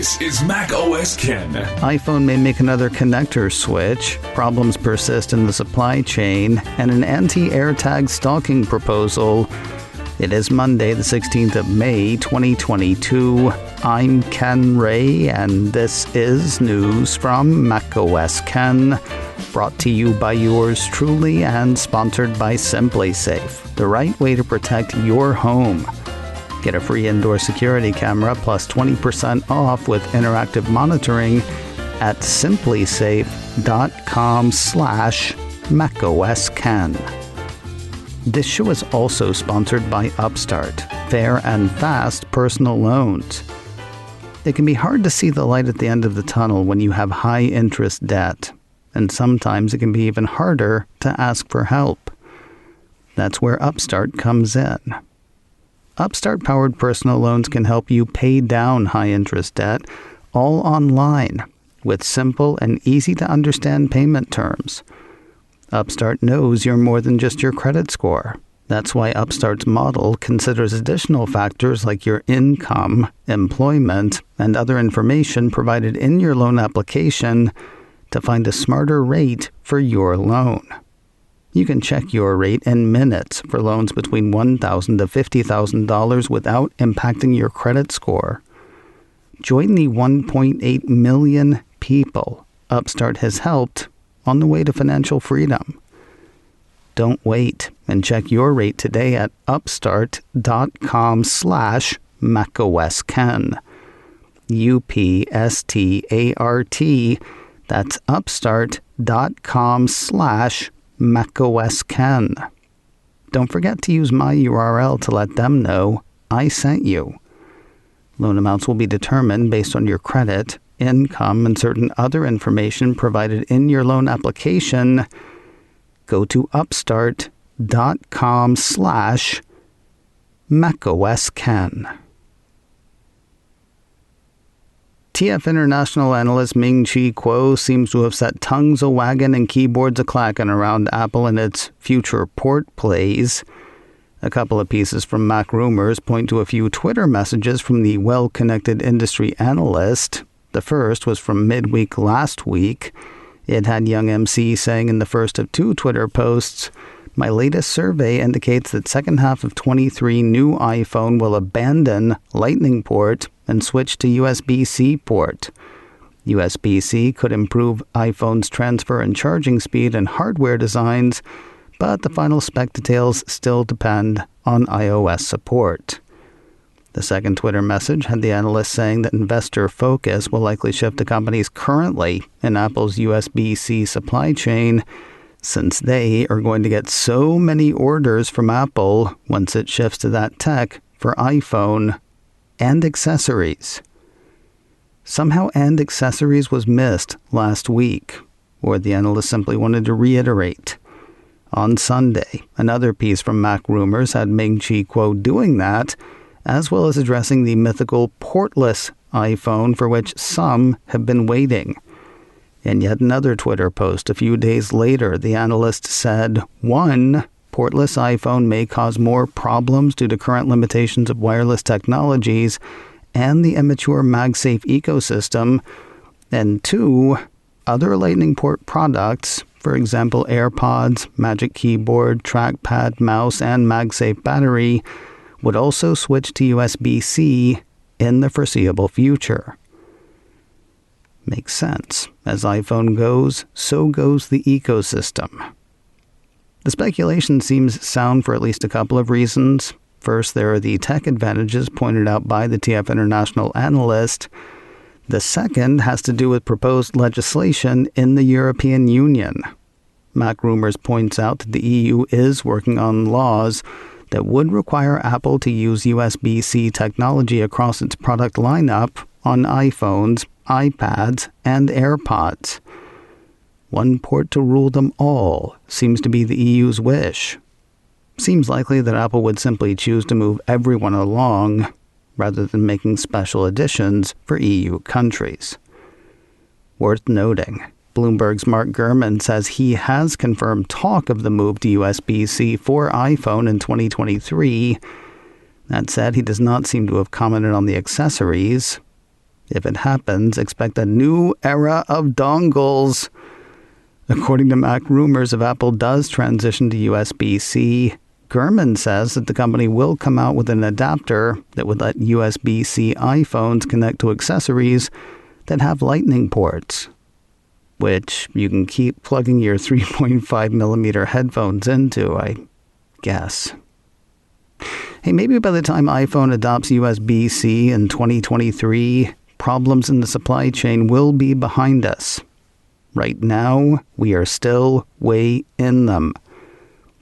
This is Mac OS Ken. iPhone may make another connector switch, problems persist in the supply chain, and an anti-AirTag stalking proposal. It is Monday, the 16th of May, 2022. I'm Ken Ray, and this is news from Mac OS Ken, brought to you by yours truly and sponsored by SimpliSafe, the right way to protect your home. Get a free indoor security camera plus 20% off with interactive monitoring at simplysafe.com/macOSKen. This show is also sponsored by Upstart, fair and fast personal loans. It can be hard to see the light at the end of the tunnel when you have high interest debt, and sometimes it can be even harder to ask for help. That's where Upstart comes in. Upstart-powered personal loans can help you pay down high-interest debt, all online, with simple and easy-to-understand payment terms. Upstart knows you're more than just your credit score. That's why Upstart's model considers additional factors like your income, employment, and other information provided in your loan application to find a smarter rate for your loan. You can check your rate in minutes for loans between $1,000 to $50,000 without impacting your credit score. Join the 1.8 million people Upstart has helped on the way to financial freedom. Don't wait and check your rate today at upstart.com/macOSKen. UPSTART. That's upstart.com/macOSKen. Don't forget to use my URL to let them know I sent you. Loan amounts will be determined based on your credit, income, and certain other information provided in your loan application. Go to upstart.com/macOSKen. TF International analyst Ming-Chi Kuo seems to have set tongues a-wagging and keyboards a-clacking around Apple and its future port plays. A couple of pieces from Mac Rumors point to a few Twitter messages from the well-connected industry analyst. The first was from midweek last week. It had Young MC saying in the first of two Twitter posts, "My latest survey indicates that second half of 23 new iPhone will abandon Lightning port and switch to USB-C port. USB-C could improve iPhone's transfer and charging speed and hardware designs, but the final spec details still depend on iOS support." The second Twitter message had the analyst saying that investor focus will likely shift to companies currently in Apple's USB-C supply chain, since they are going to get so many orders from Apple once it shifts to that tech for iPhone and accessories. Somehow "and accessories" was missed last week, or the analyst simply wanted to reiterate. On Sunday, another piece from Mac Rumors had Ming-Chi Kuo doing that, as well as addressing the mythical portless iPhone for which some have been waiting. In yet another Twitter post a few days later, the analyst said, 1. Portless iPhone may cause more problems due to current limitations of wireless technologies and the immature MagSafe ecosystem. And 2. Other Lightning port products, for example AirPods, Magic Keyboard, Trackpad, Mouse, and MagSafe battery, would also switch to USB-C in the foreseeable future. Makes sense. As iPhone goes, so goes the ecosystem. The speculation seems sound for at least a couple of reasons. First, there are the tech advantages pointed out by the TF International analyst. The second has to do with proposed legislation in the European Union. Mac Rumors points out that the EU is working on laws that would require Apple to use USB-C technology across its product lineup on iPhones, iPads, and AirPods. One port to rule them all seems to be the EU's wish. Seems likely that Apple would simply choose to move everyone along, rather than making special editions for EU countries. Worth noting, Bloomberg's Mark Gurman says he has confirmed talk of the move to USB-C for iPhone in 2023. That said, he does not seem to have commented on the accessories. If it happens, expect a new era of dongles. According to Mac Rumors, if Apple does transition to USB-C, Gurman says that the company will come out with an adapter that would let USB-C iPhones connect to accessories that have Lightning ports, which you can keep plugging your 3.5mm headphones into, I guess. Hey, maybe by the time iPhone adopts USB-C in 2023, problems in the supply chain will be behind us. Right now, we are still way in them.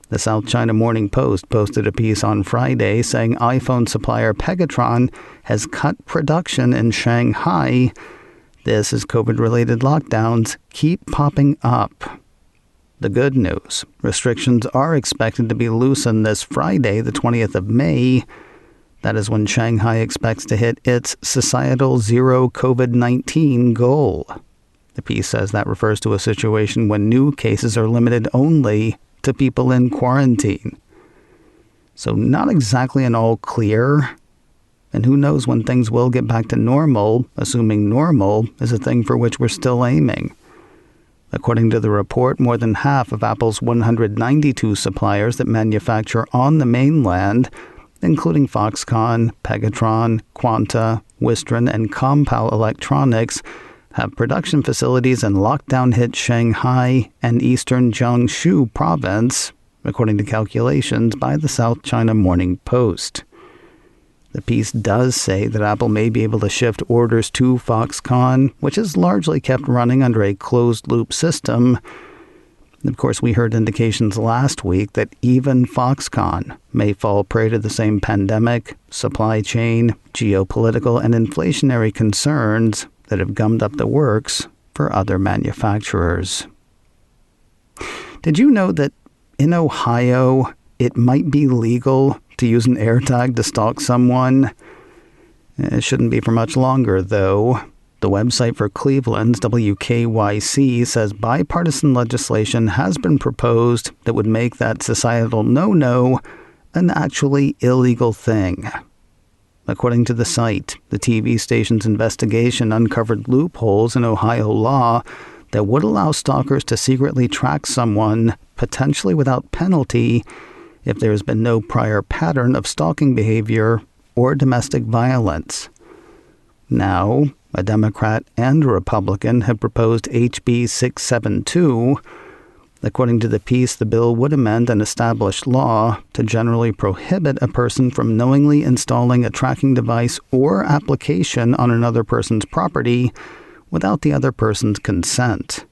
The South China Morning Post posted a piece on Friday saying iPhone supplier Pegatron has cut production in Shanghai. This as COVID-related lockdowns keep popping up. The good news, restrictions are expected to be loosened this Friday, the 20th of May. That is when Shanghai expects to hit its societal zero COVID-19 goal. The piece says that refers to a situation when new cases are limited only to people in quarantine. So not exactly an all clear. And who knows when things will get back to normal, assuming normal is a thing for which we're still aiming. According to the report, more than half of Apple's 192 suppliers that manufacture on the mainland, including Foxconn, Pegatron, Quanta, Wistron, and Compal Electronics, have production facilities in lockdown-hit Shanghai and eastern Jiangsu province, according to calculations by the South China Morning Post. The piece does say that Apple may be able to shift orders to Foxconn, which is largely kept running under a closed-loop system. Of course, we heard indications last week that even Foxconn may fall prey to the same pandemic, supply chain, geopolitical, and inflationary concerns that have gummed up the works for other manufacturers. Did you know that in Ohio, it might be legal to use an AirTag to stalk someone? It shouldn't be for much longer, though. The website for Cleveland's WKYC says bipartisan legislation has been proposed that would make that societal no-no an actually illegal thing. According to the site, the TV station's investigation uncovered loopholes in Ohio law that would allow stalkers to secretly track someone, potentially without penalty, if there has been no prior pattern of stalking behavior or domestic violence. Now, a Democrat and a Republican have proposed HB 672. According to the piece, the bill would amend an established law to generally prohibit a person from knowingly installing a tracking device or application on another person's property without the other person's consent.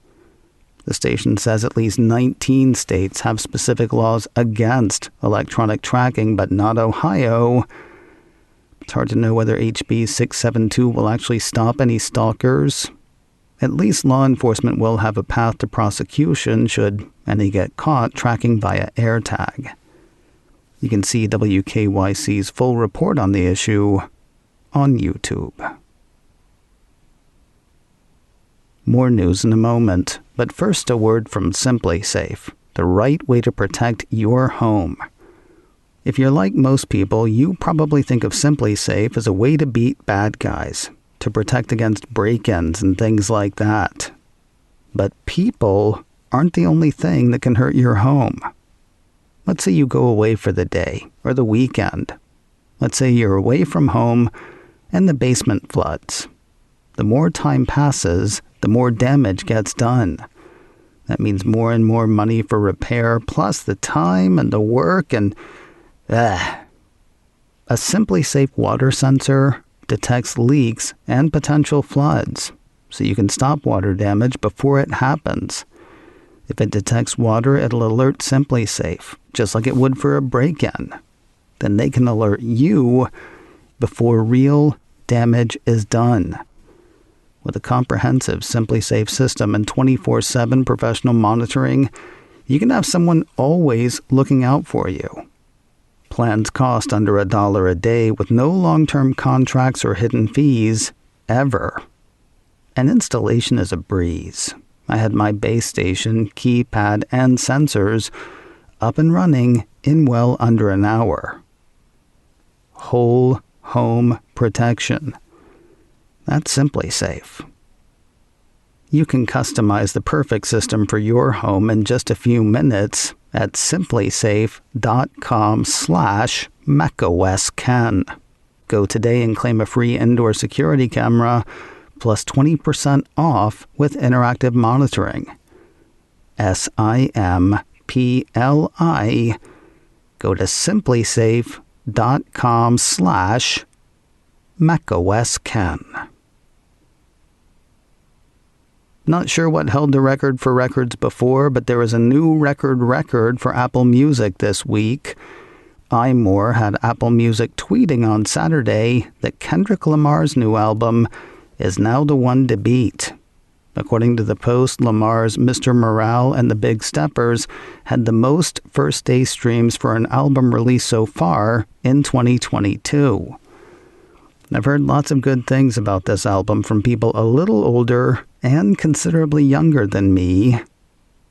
The station says at least 19 states have specific laws against electronic tracking, but not Ohio. It's hard to know whether HB 672 will actually stop any stalkers. At least law enforcement will have a path to prosecution should any get caught tracking via AirTag. You can see WKYC's full report on the issue on YouTube. More news in a moment, but first a word from SimpliSafe, the right way to protect your home. If you're like most people, you probably think of SimpliSafe as a way to beat bad guys, to protect against break-ins and things like that. But people aren't the only thing that can hurt your home. Let's say you go away for the day or the weekend. Let's say you're away from home and the basement floods. The more time passes, the more damage gets done. That means more and more money for repair, plus the time and the work and... A SimpliSafe water sensor detects leaks and potential floods, so you can stop water damage before it happens. If it detects water, it'll alert SimpliSafe, just like it would for a break-in. Then they can alert you before real damage is done. With a comprehensive SimpliSafe system and 24/7 professional monitoring, you can have someone always looking out for you. Plans cost under $1 a day with no long-term contracts or hidden fees, ever. And installation is a breeze. I had my base station, keypad, and sensors up and running in well under an hour. Whole home protection. That's Simply Safe. You can customize the perfect system for your home in just a few minutes at simplysafe.com/macOSCan. Go today and claim a free indoor security camera plus 20% off with interactive monitoring. SIMPLI. Go to simplysafe.com/macOSCan. Not sure what held the record for records before, but there was a new record for Apple Music this week. iMore had Apple Music tweeting on Saturday that Kendrick Lamar's new album is now the one to beat. According to the post, Lamar's Mr. Morale and the Big Steppers had the most first-day streams for an album release so far in 2022. I've heard lots of good things about this album from people a little older and considerably younger than me.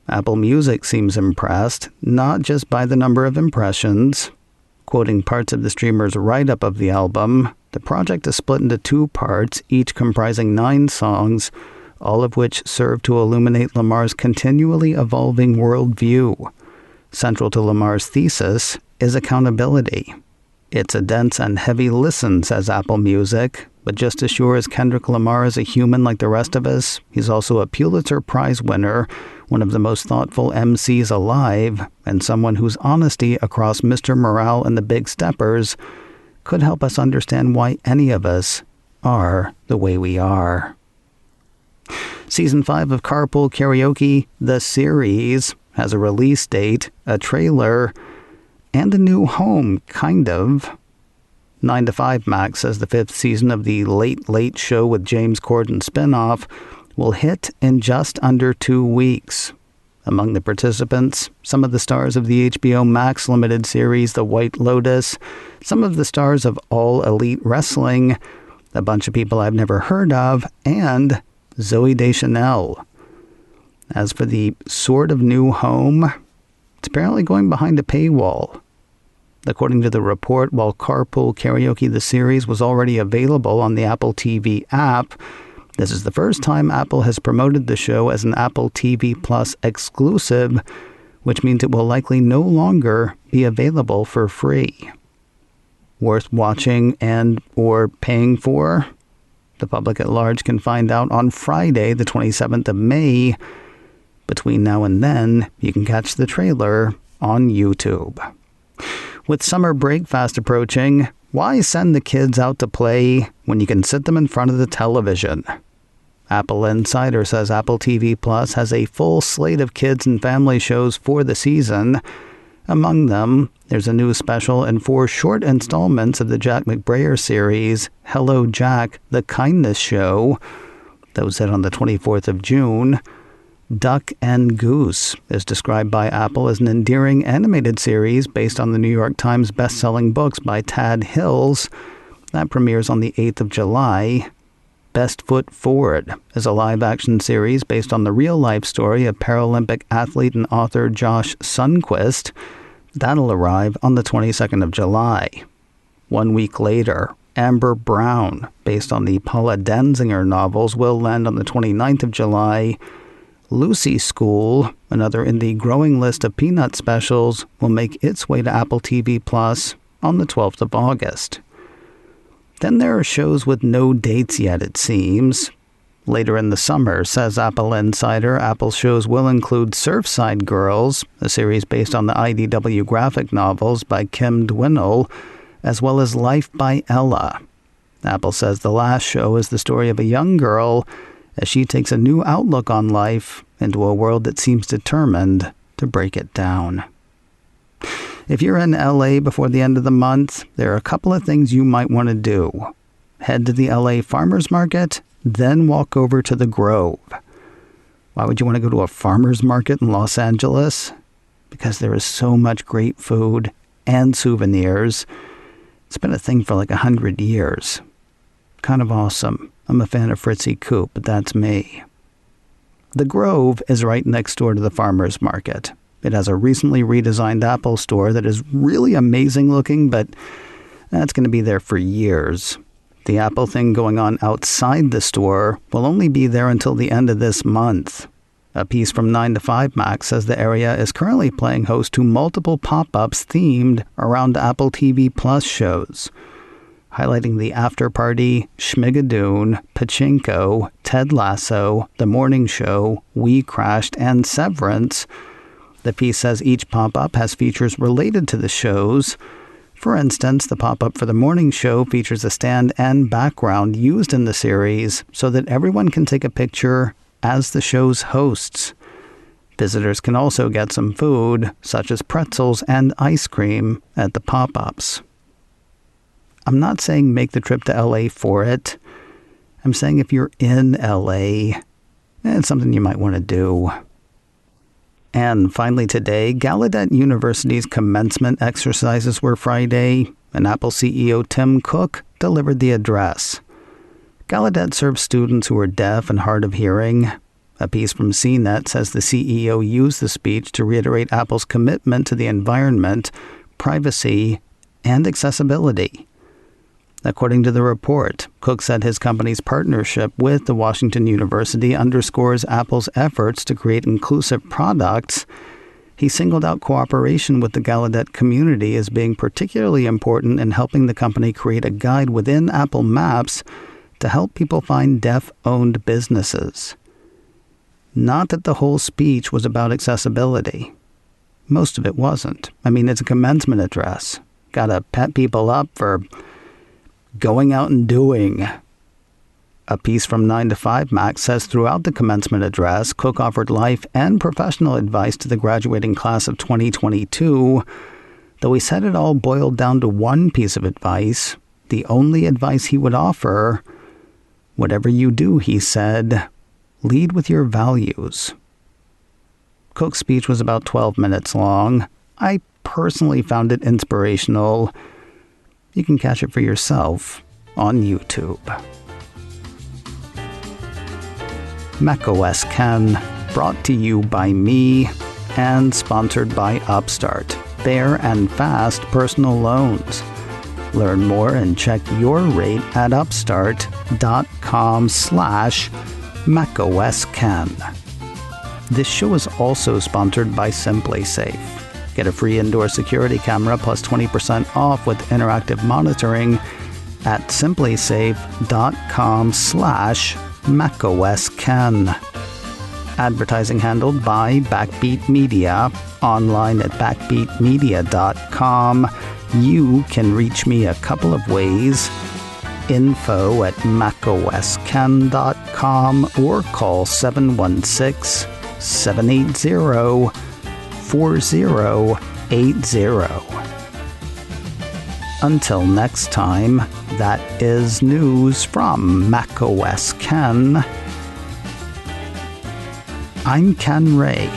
Apple Music seems impressed, not just by the number of impressions. Quoting parts of the streamer's write-up of the album, the project is split into 2 parts, each comprising 9 songs, all of which serve to illuminate Lamar's continually evolving worldview. Central to Lamar's thesis is accountability. It's a dense and heavy listen, says Apple Music, but just as sure as Kendrick Lamar is a human like the rest of us, he's also a Pulitzer Prize winner, one of the most thoughtful MCs alive, and someone whose honesty across Mr. Morale and the Big Steppers could help us understand why any of us are the way we are. Season 5 of Carpool Karaoke, the series, has a release date, a trailer, and a new home, kind of. 9 to 5 Max says the 5th season of the Late Late Show with James Corden spinoff will hit in just under 2 weeks. Among the participants, some of the stars of the HBO Max limited series The White Lotus, some of the stars of All Elite Wrestling, a bunch of people I've never heard of, and Zooey Deschanel. As for the sort of new home, it's apparently going behind a paywall. According to the report, while Carpool Karaoke the series was already available on the Apple TV app, this is the first time Apple has promoted the show as an Apple TV Plus exclusive, which means it will likely no longer be available for free. Worth watching and or paying for? The public at large can find out on Friday, the 27th of May. Between now and then, you can catch the trailer on YouTube. With summer break fast approaching, why send the kids out to play when you can sit them in front of the television? Apple Insider says Apple TV Plus has a full slate of kids and family shows for the season. Among them, there's a new special and 4 short installments of the Jack McBrayer series, Hello Jack, The Kindness Show. Those hit on the 24th of June. Duck and Goose is described by Apple as an endearing animated series based on the New York Times best-selling books by Tad Hills. That premieres on the 8th of July. Best Foot Forward is a live-action series based on the real-life story of Paralympic athlete and author Josh Sundquist. That'll arrive on the 22nd of July. 1 week later, Amber Brown, based on the Paula Denzinger novels, will land on the 29th of July. Lucy School, another in the growing list of Peanut specials, will make its way to Apple TV Plus on the 12th of August. Then there are shows with no dates yet, it seems. Later in the summer, says Apple Insider, Apple shows will include Surfside Girls, a series based on the IDW graphic novels by Kim Dwinnell, as well as Life by Ella. Apple says the last show is the story of a young girl as she takes a new outlook on life into a world that seems determined to break it down. If you're in LA before the end of the month, there are a couple of things you might want to do. Head to the LA Farmers Market, then walk over to the Grove. Why would you want to go to a farmer's market in Los Angeles? Because there is so much great food and souvenirs. It's been a thing for like 100 years. Kind of awesome. I'm a fan of Fritzy Coop, but that's me. The Grove is right next door to the farmer's market. It has a recently redesigned Apple store that is really amazing looking, but that's going to be there for years. The Apple thing going on outside the store will only be there until the end of this month. A piece from 9 to 5 Mac says the area is currently playing host to multiple pop-ups themed around Apple TV Plus shows, highlighting the After Party, Schmigadoon, Pachinko, Ted Lasso, The Morning Show, We Crashed, and Severance. The piece says each pop-up has features related to the shows. For instance, the pop-up for The Morning Show features a stand and background used in the series so that everyone can take a picture as the show's hosts. Visitors can also get some food, such as pretzels and ice cream, at the pop-ups. I'm not saying make the trip to LA for it. I'm saying if you're in LA, it's something you might want to do. And finally today, Gallaudet University's commencement exercises were Friday, and Apple CEO Tim Cook delivered the address. Gallaudet serves students who are deaf and hard of hearing. A piece from CNET says the CEO used the speech to reiterate Apple's commitment to the environment, privacy, and accessibility. According to the report, Cook said his company's partnership with the Washington University underscores Apple's efforts to create inclusive products. He singled out cooperation with the Gallaudet community as being particularly important in helping the company create a guide within Apple Maps to help people find deaf-owned businesses. Not that the whole speech was about accessibility. Most of it wasn't. I mean, it's a commencement address. Gotta pep people up for going out and doing. A piece from 9 to 5 Mac says throughout the commencement address, Cook offered life and professional advice to the graduating class of 2022, though he said it all boiled down to one piece of advice, the only advice he would offer. Whatever you do, he said, lead with your values. Cook's speech was about 12 minutes long. I personally found it inspirational. You can catch it for yourself on YouTube. macOS Ken, brought to you by me and sponsored by Upstart, fair and fast personal loans. Learn more and check your rate at upstart.com/macOSKen. This show is also sponsored by SimpliSafe. Get a free indoor security camera plus 20% off with interactive monitoring at simplysafe.com/macOSKen. Advertising handled by Backbeat Media, online at backbeatmedia.com. You can reach me a couple of ways. Info at macosken.com or call 716-780-4080. Until next time, that is news from macOS Ken. I'm Ken Ray.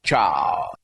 Ciao.